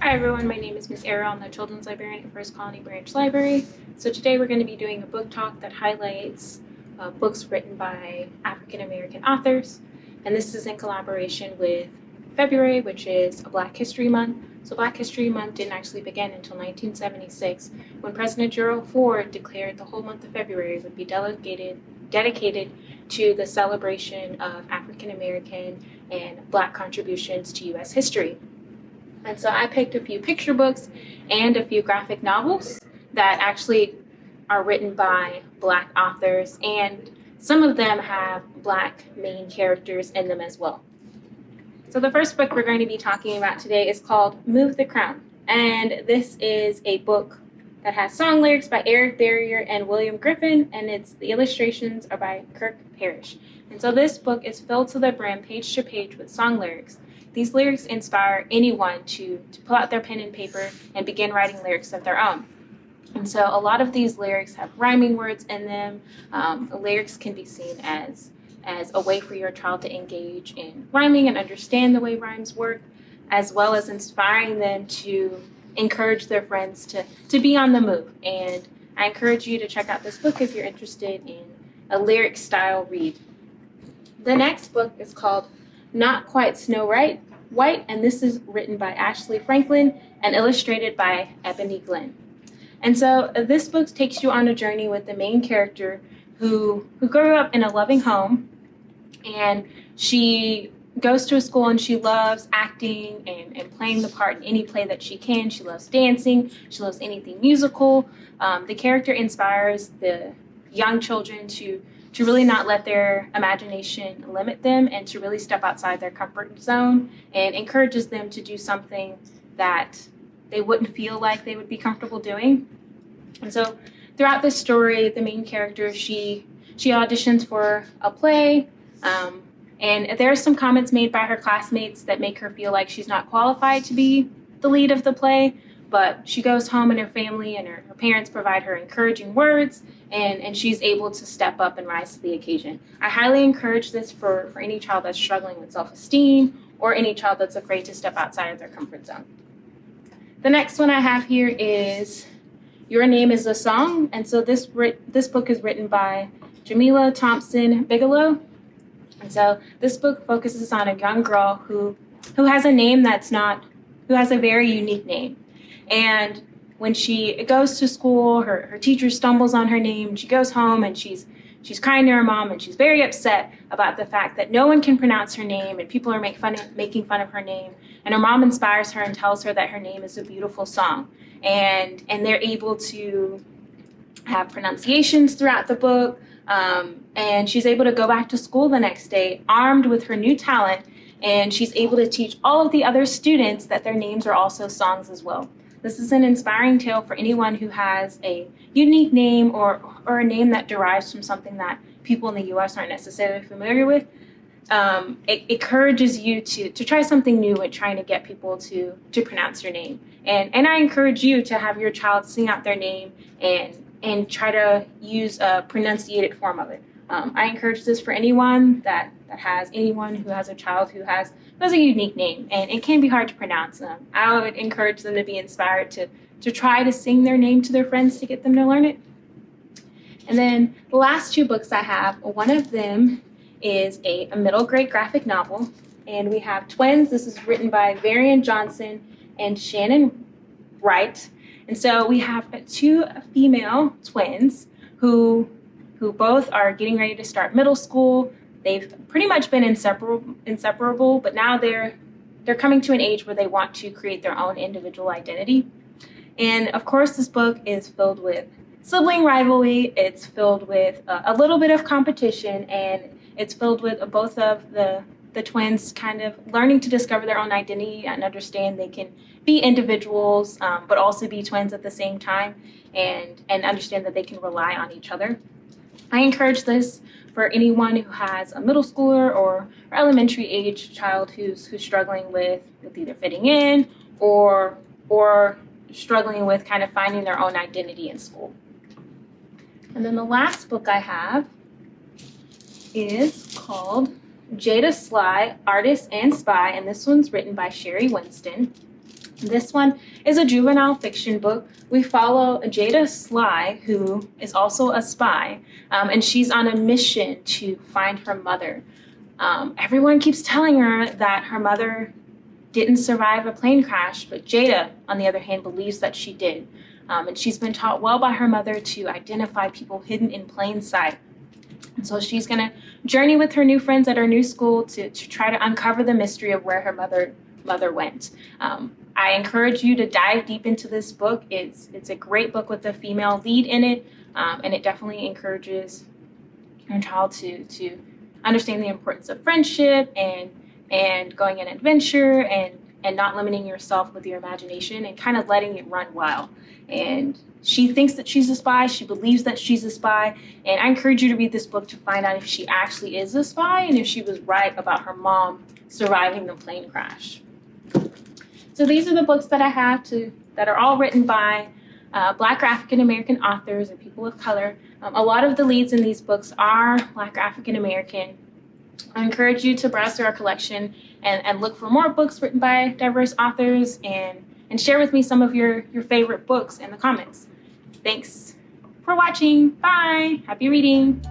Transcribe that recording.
Hi everyone, my name is Miss Ariel. I'm the Children's Librarian at First Colony Branch Library. So today we're going to be doing a book talk that highlights books written by African American authors. And this is in collaboration with February, which is a Black History Month. So Black History Month didn't actually begin until 1976 when President Gerald Ford declared the whole month of February would be dedicated to the celebration of African American and Black contributions to U.S. history. And so I picked a few picture books and a few graphic novels that actually are written by Black authors, and some of them have Black main characters in them as well. So the first book we're going to be talking about today is called Move the Crown. And this is a book that has song lyrics by Eric Barrier and William Griffin, and the illustrations are by Kirk Parrish. And so this book is filled to the brim, page to page, with song lyrics. These lyrics inspire anyone to pull out their pen and paper and begin writing lyrics of their own. And so a lot of these lyrics have rhyming words in them. The lyrics can be seen as a way for your child to engage in rhyming and understand the way rhymes work, as well as inspiring them to encourage their friends to be on the move. And I encourage you to check out this book if you're interested in a lyric style read. The next book is called Not Quite Snow White, and this is written by Ashley Franklin and illustrated by Ebony Glenn. And so this book takes you on a journey with the main character who grew up in a loving home, and she goes to a school and she loves acting and playing the part in any play that she can. She loves dancing. She loves anything musical. The character inspires the young children to really not let their imagination limit them and to really step outside their comfort zone, and encourages them to do something that they wouldn't feel like they would be comfortable doing. And so throughout this story, the main character, she auditions for a play, and there are some comments made by her classmates that make her feel like she's not qualified to be the lead of the play. But she goes home, and her family and her parents provide her encouraging words, and she's able to step up and rise to the occasion. I highly encourage this for any child that's struggling with self-esteem or any child that's afraid to step outside of their comfort zone. The next one I have here is Your Name is a Song. And so this book is written by Jamila Thompson Bigelow. And so this book focuses on a young girl who has a name who has a very unique name. And when she goes to school, her teacher stumbles on her name. She goes home and she's crying to her mom, and she's very upset about the fact that no one can pronounce her name and people are making fun of her name. And her mom inspires her and tells her that her name is a beautiful song. And they're able to have pronunciations throughout the book. And she's able to go back to school the next day armed with her new talent, and she's able to teach all of the other students that their names are also songs as well. This is an inspiring tale for anyone who has a unique name or a name that derives from something that people in the U.S. aren't necessarily familiar with. It encourages you to try something new at trying to get people to pronounce your name. And I encourage you to have your child sing out their name and try to use a pronunciated form of it. I encourage this for anyone anyone who has a child who has a unique name, and it can be hard to pronounce them. I would encourage them to be inspired to try to sing their name to their friends to get them to learn it. And then the last two books I have, one of them is a middle grade graphic novel, and we have Twins. This is written by Varian Johnson and Shannon Wright. And so we have two female twins who both are getting ready to start middle school. They've pretty much been inseparable, but now they're coming to an age where they want to create their own individual identity. And of course, this book is filled with sibling rivalry. It's filled with a little bit of competition, and it's filled with both of the twins kind of learning to discover their own identity and understand they can be individuals, but also be twins at the same time, and understand that they can rely on each other. I encourage this for anyone who has a middle schooler or elementary age child who's struggling with either fitting in or struggling with kind of finding their own identity in school. And then the last book I have is called Jada Sly, Artist and Spy, and this one's written by Sherry Winston. This one is a juvenile fiction book. We follow Jada Sly, who is also a spy, and she's on a mission to find her mother. Everyone keeps telling her that her mother didn't survive a plane crash, but Jada, on the other hand, believes that she did. And she's been taught well by her mother to identify people hidden in plain sight. And so she's going to journey with her new friends at her new school to try to uncover the mystery of where her mother went. I encourage you to dive deep into this book. It's a great book with a female lead in it, and it definitely encourages your child to understand the importance of friendship and going on an adventure and not limiting yourself with your imagination and kind of letting it run wild. And she thinks that she's a spy. She believes that she's a spy. And I encourage you to read this book to find out if she actually is a spy and if she was right about her mom surviving the plane crash. So these are the books that I have that are all written by Black or African American authors and people of color. A lot of the leads in these books are Black or African American. I encourage you to browse through our collection and look for more books written by diverse authors and share with me some of your favorite books in the comments. Thanks for watching. Bye. Happy reading.